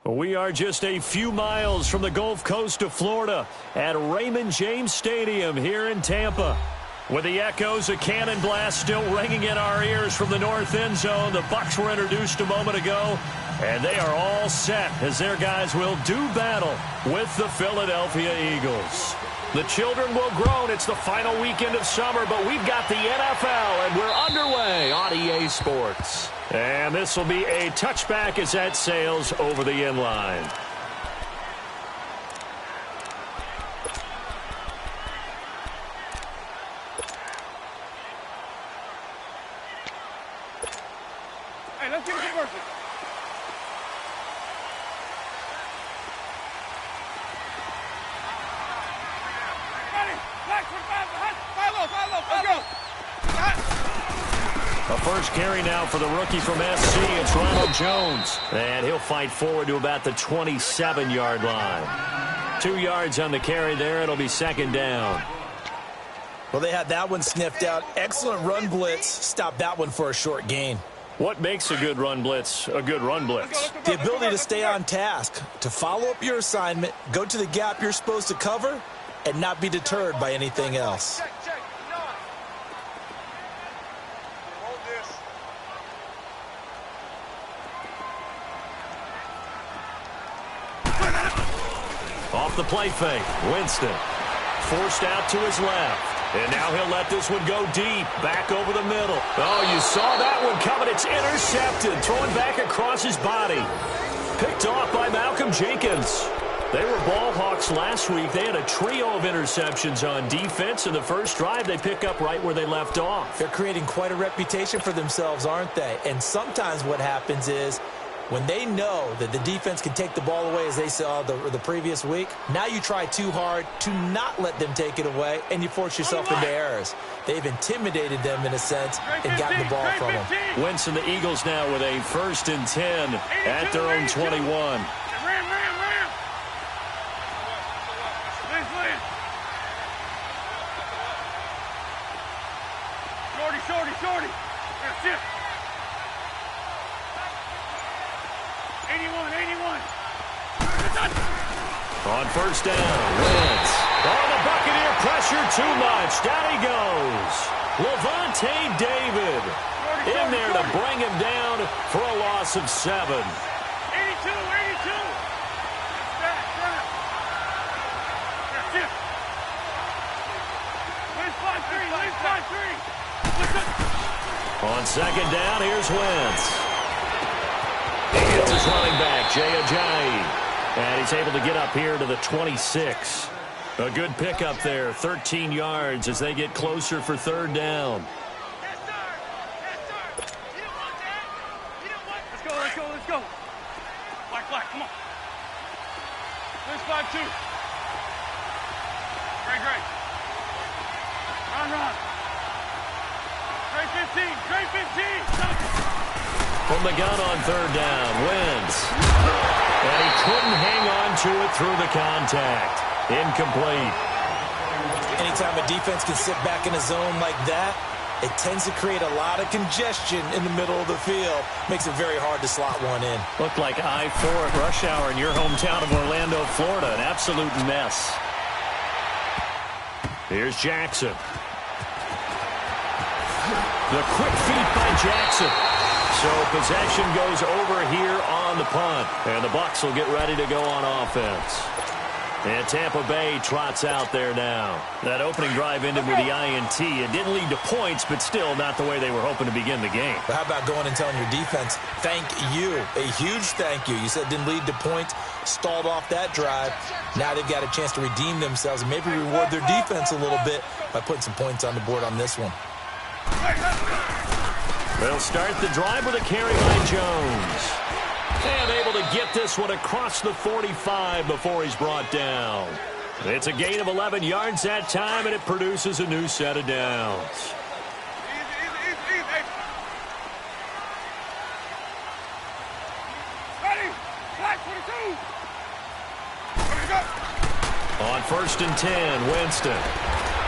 We are just a few miles from the Gulf Coast of Florida at Raymond James Stadium here in Tampa. With the echoes of cannon blast still ringing in our ears from the north end zone, the Bucs were introduced a moment ago, and they are all set as their guys will do battle with the Philadelphia Eagles. The children will groan. It's the final weekend of summer, but we've got the NFL, and we're underway on EA Sports. And this will be a touchback as that sails over the end line. Hey, let's get it converted. A first carry now for the rookie from SC. It's Ronald Jones. And he'll fight forward to about the 27-yard line. 2 yards on the carry there. It'll be second down. Well, they had that one sniffed out. Excellent run blitz. Stop that one for a short gain. What makes a good run blitz a good run blitz? The ability to stay on task, to follow up your assignment, go to the gap you're supposed to cover, and not be deterred by anything else. Off the play fake, Winston forced out to his left. And now he'll let this one go deep, back over the middle. Oh, you saw that one coming. It's intercepted, throwing back across his body. Picked off by Malcolm Jenkins. They were ball hawks last week. They had a trio of interceptions on defense. In the first drive, they pick up right where they left off. They're creating quite a reputation for themselves, aren't they? And sometimes what happens is, when they know that the defense can take the ball away, as they saw the previous week, now you try too hard to not let them take it away, and you force yourself into errors. They've intimidated them in a sense and gotten the ball from them. Winston, the Eagles now with a 1st and 10 at their own 21. Shorty. That's it. 81. On first down, Wentz. Oh, the Buccaneer pressure too much. Down he goes. Levante David in there to bring him down for a loss of 7. 82. That's it. Wins 5-3. On second down, here's Wentz. He gets his running back, Jay Ajayi. And he's able to get up here to the 26. A good pickup there, 13 yards as they get closer for third down. Yes, sir. You don't want that. Let's go. Black, come on. Wins 5-2. Great. Run. Great 15. From the gun on third down, Wentz. And he couldn't hang on to it through the contact. Incomplete. Anytime a defense can sit back in a zone like that, it tends to create a lot of congestion in the middle of the field. Makes it very hard to slot one in. Looked like I-4 at rush hour in your hometown of Orlando, Florida. An absolute mess. Here's Jackson. The quick feet by Jackson. So possession goes over here on the punt. And the Bucs will get ready to go on offense. And Tampa Bay trots out there now. That opening drive ended with the INT. It didn't lead to points, but still not the way they were hoping to begin the game. But how about going and telling your defense, thank you, a huge thank you. You said it didn't lead to points, stalled off that drive. Now they've got a chance to redeem themselves and maybe reward their defense a little bit by putting some points on the board on this one. They'll start the drive with a carry by Jones. And able to get this one across the 45 before he's brought down. It's a gain of 11 yards that time, and it produces a new set of downs. Easy. Ready? Black 22. On 1st and 10, Winston.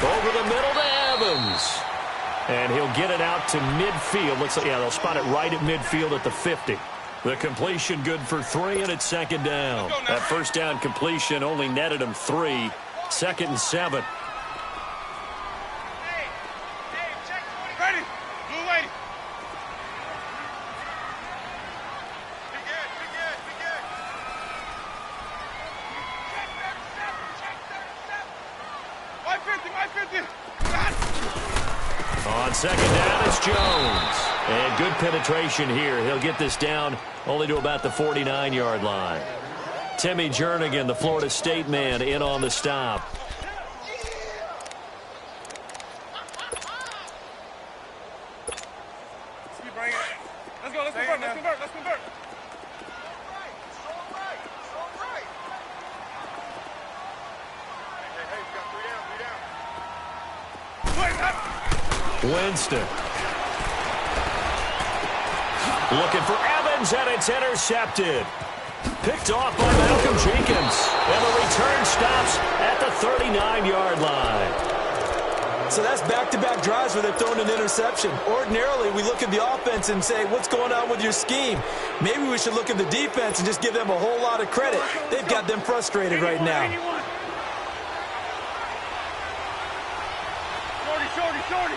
Over the middle to Evans. And he'll get it out to midfield. Looks like, yeah, they'll spot it right at midfield at the 50. The completion good for 3, and it's second down. That first down completion only netted him 3. Second and 7. Ready. Blue lady. Be good. 150. On second down, it's Jones. And good penetration here. He'll get this down only to about the 49-yard line. Timmy Jernigan, the Florida State man, in on the stop. Keep bringing it. Let's go. Let's convert. Hey, we got 3 down. Winston. Looking for Evans, and it's intercepted. Picked off by Malcolm Jenkins. And the return stops at the 39-yard line. So that's back-to-back drives where they've thrown an interception. Ordinarily, we look at the offense and say, what's going on with your scheme? Maybe we should look at the defense and just give them a whole lot of credit. They've got them frustrated right now. Shorty.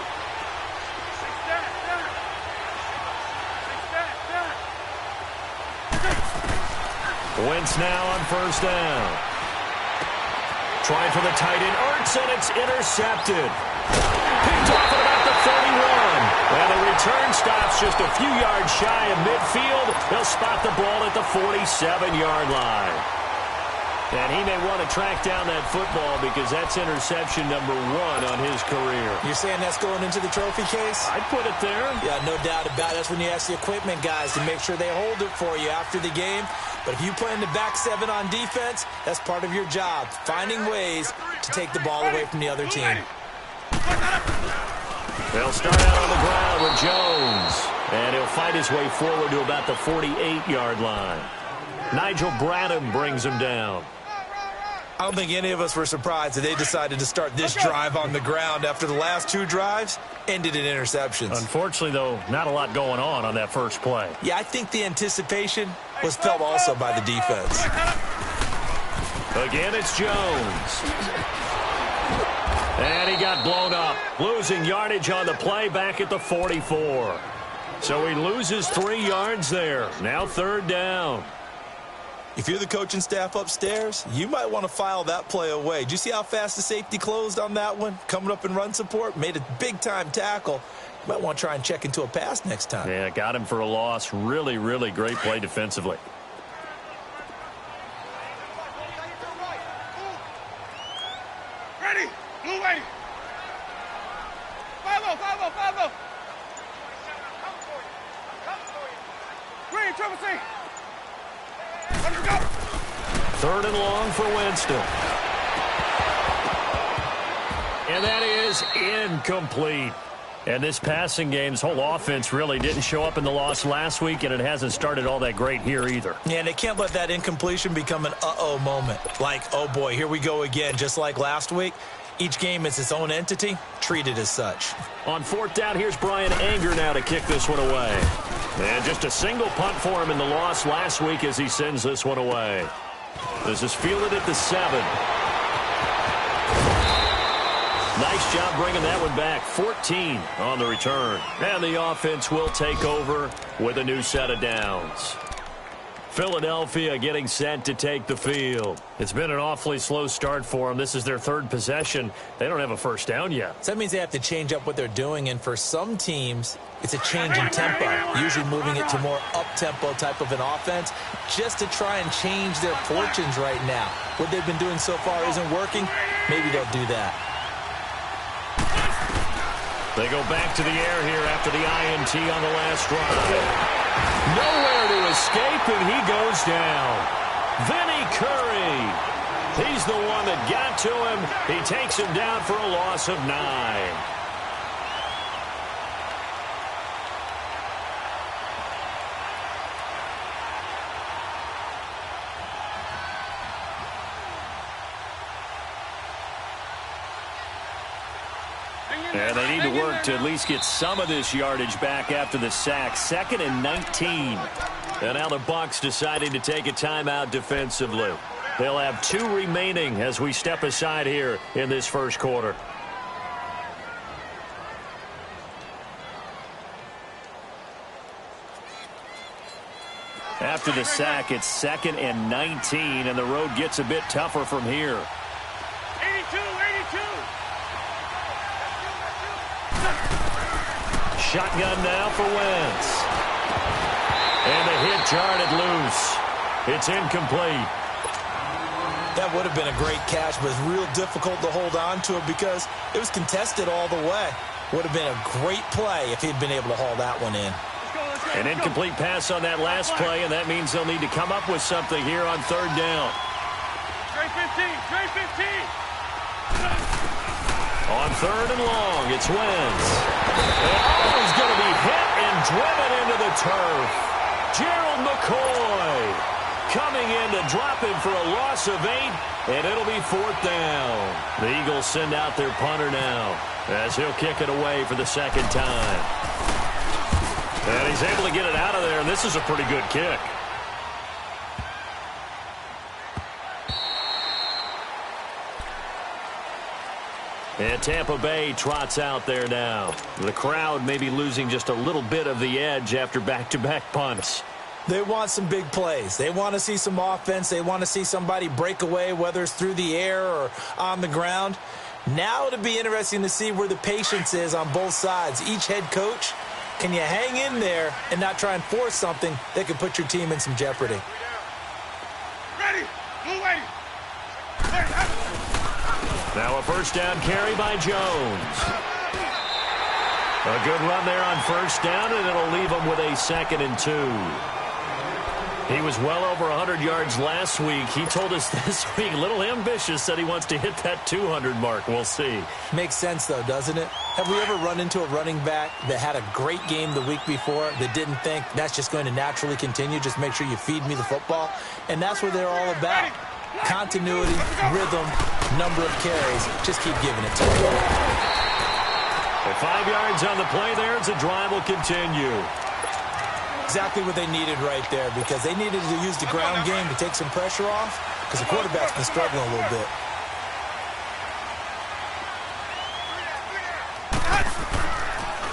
Wentz now on first down. Trying for the tight end, Ertz, and it's intercepted. Picked off at about the 31. And the return stops just a few yards shy of midfield. He'll spot the ball at the 47-yard line. And he may want to track down that football because that's interception number 1 on his career. You're saying that's going into the trophy case? I'd put it there. Yeah, no doubt about it. That's when you ask the equipment guys to make sure they hold it for you after the game. But if you play in the back 7 on defense, that's part of your job, finding ways to take the ball away from the other team. They'll start out on the ground with Jones. And he'll fight his way forward to about the 48-yard line. Nigel Bradham brings him down. I don't think any of us were surprised that they decided to start this drive on the ground after the last 2 drives ended in interceptions. Unfortunately, though, not a lot going on that first play. Yeah, I think the anticipation was felt also by the defense. Again, it's Jones. And he got blown up, losing yardage on the play back at the 44. So he loses 3 yards there. Now third down. If you're the coaching staff upstairs, you might want to file that play away. Did you see how fast the safety closed on that one? Coming up in run support, made a big-time tackle. You might want to try and check into a pass next time. Yeah, got him for a loss. Really, really great play defensively. Ready. Blue lady. 5-0. Green, triple C. Let's go. Third and long for Winston. And that is incomplete. And this passing game's whole offense really didn't show up in the loss last week, and it hasn't started all that great here either. Yeah, and they can't let that incompletion become an uh-oh moment. Like, oh boy, here we go again, just like last week. Each game is its own entity, treated as such. On fourth down, here's Brian Anger now to kick this one away. And just a single punt for him in the loss last week as he sends this one away. This is fielded at the 7. Nice job bringing that one back. 14 on the return. And the offense will take over with a new set of downs. Philadelphia getting set to take the field. It's been an awfully slow start for them. This is their 3rd possession. They don't have a first down yet. So that means they have to change up what they're doing, and for some teams, it's a change in tempo, usually moving it to more up-tempo type of an offense just to try and change their fortunes right now. What they've been doing so far isn't working. Maybe they'll do that. They go back to the air here after the INT on the last drive. Nowhere to escape, and he goes down. Vinny Curry. He's the one that got to him. He takes him down for a loss of 9. Bring it And they need to work to at least get some of this yardage back after the sack. 2nd and 19. And now the Bucs deciding to take a timeout defensively. They'll have 2 remaining as we step aside here in this first quarter. After the sack, it's 2nd and 19, and the road gets a bit tougher from here. 82, 82. Shotgun now for Wentz. And the hit jarred it loose. It's incomplete. That would have been a great catch, but it's real difficult to hold on to it because it was contested all the way. Would have been a great play if he'd been able to haul that one in. An incomplete pass on that last play, and that means they'll need to come up with something here on 3rd down. Trey 15, Trey 15. On 3rd and long, it's Wentz. And he's going to be hit and driven into the turf. Gerald McCoy coming in to drop him for a loss of 8, and it'll be 4th down. The Eagles send out their punter now as he'll kick it away for the 2nd time. And he's able to get it out of there, and this is a pretty good kick. And Tampa Bay trots out there now. The crowd may be losing just a little bit of the edge after back-to-back punts. They want some big plays. They want to see some offense. They want to see somebody break away, whether it's through the air or on the ground. Now it'll be interesting to see where the patience is on both sides. Each head coach, can you hang in there and not try and force something that could put your team in some jeopardy? Ready. Move ready. Now a 1st down carry by Jones. A good run there on 1st down, and it'll leave him with a 2nd and 2. He was well over 100 yards last week. He told us this week, a little ambitious, said he wants to hit that 200 mark. We'll see. Makes sense, though, doesn't it? Have we ever run into a running back that had a great game the week before that didn't think that's just going to naturally continue? Just make sure you feed me the football. And that's what they're all about. Continuity, rhythm, number of carries. Just keep giving it to them. 5 yards on the play there as the drive will continue. Exactly what they needed right there, because they needed to use the ground game to take some pressure off, because the quarterback's been struggling a little bit.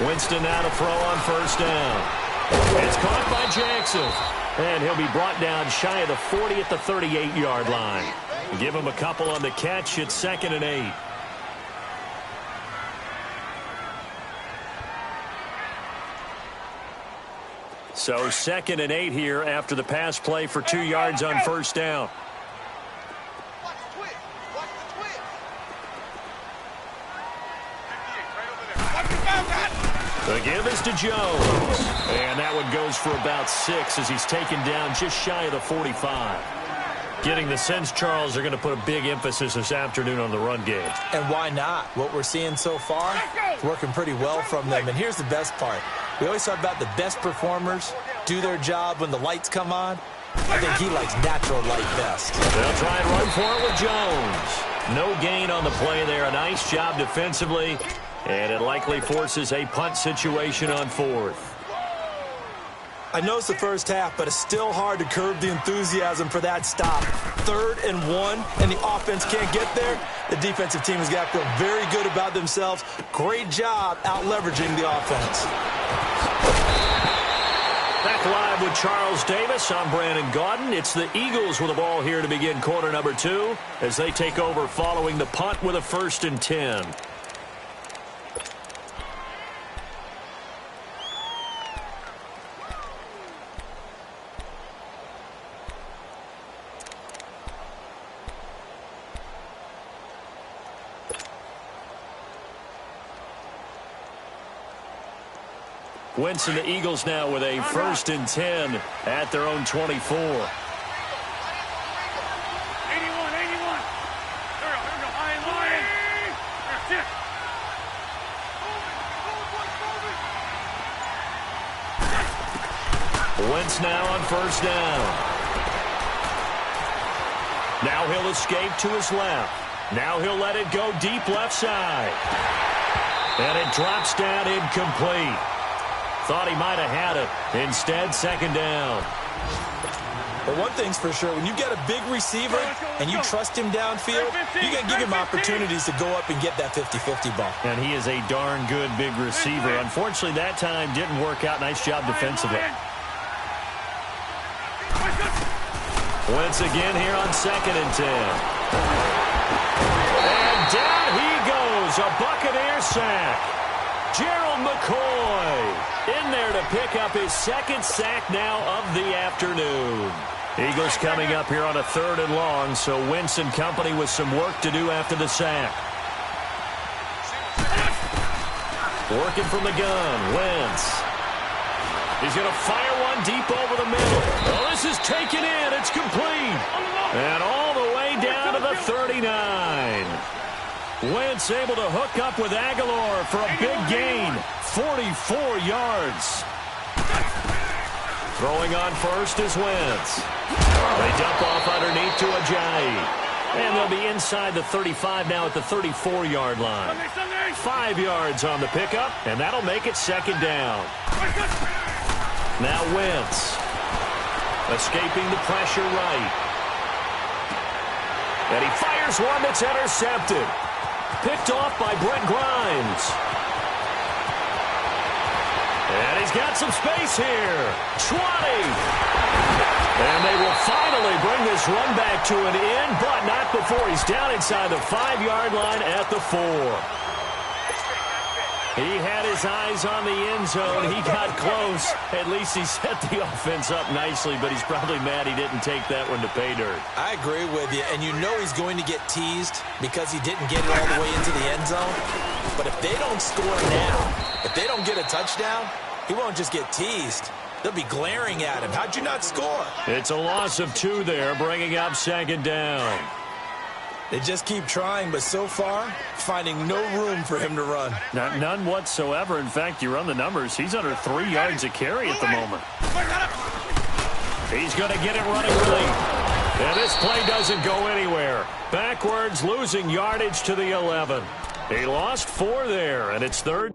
Winston now to throw on 1st down. It's caught by Jackson. And he'll be brought down shy of the 40 at the 38-yard line. Give him a couple on the catch. It's 2nd and 8. So 2nd and 8 here after the pass play for 2 yards on 1st down. The give is to Jones. And that one goes for about 6 as he's taken down just shy of the 45. Getting the sense, Charles, they're going to put a big emphasis this afternoon on the run game. And why not? What we're seeing so far is working pretty well from them. And here's the best part. We always talk about the best performers do their job when the lights come on. I think he likes natural light best. They'll try and run for it with Jones. No gain on the play there. A nice job defensively. And it likely forces a punt situation on 4th. I know it's the first half, but it's still hard to curb the enthusiasm for that stop. 3rd and 1, and the offense can't get there. The defensive team has got to feel very good about themselves. Great job out-leveraging the offense. Back live with Charles Davis. I'm Brandon Gaudin. It's the Eagles with the ball here to begin quarter number 2 as they take over following the punt with a 1st and 10. Wentz and the Eagles now with a 1st and 10 at their own 24. 81, 81. There we go, high and line. That's it. Wentz now on 1st down. Now he'll escape to his left. Now he'll let it go deep left side. And it drops down incomplete. Thought he might have had it. Instead, second down. But one thing's for sure, when you get a big receiver and you trust him downfield, you got to give him opportunities to go up and get that 50-50 ball. And he is a darn good big receiver. Unfortunately, that time didn't work out. Nice job defensively. Once again here on 2nd and 10. And down he goes. A Buccaneer sack. Gerald McCoy in there to pick up his 2nd sack now of the afternoon. Eagles coming up here on a 3rd and long, so Wentz and company with some work to do after the sack. Working from the gun, Wentz. He's going to fire one deep over the middle. Oh, this is taken in. It's complete. And all the way down to the 39. Wentz able to hook up with Aguilar for a big gain. 44 yards. Throwing on first is Wentz. They dump off underneath to Ajayi. And they'll be inside the 35 now at the 34-yard line. 5 yards on the pickup, and that'll make it 2nd down. Now Wentz. Escaping the pressure right. And he fires one that's intercepted. Picked off by Brent Grimes. And he's got some space here. 20. And they will finally bring this run back to an end, but not before he's down inside the 5-yard line at the 4. He had his eyes on the end zone. He got close. At least he set the offense up nicely, but he's probably mad he didn't take that one to pay dirt. I agree with you, and you know he's going to get teased because he didn't get it all the way into the end zone. But if they don't score now, if they don't get a touchdown, he won't just get teased. They'll be glaring at him. How'd you not score? It's a loss of 2 there, bringing up 2nd down. They just keep trying, but so far, finding no room for him to run. None whatsoever. In fact, you run the numbers. He's under 3 yards a carry at the moment. He's going to get it running late. And this play doesn't go anywhere. Backwards, losing yardage to the 11. He lost 4 there, and it's 3rd.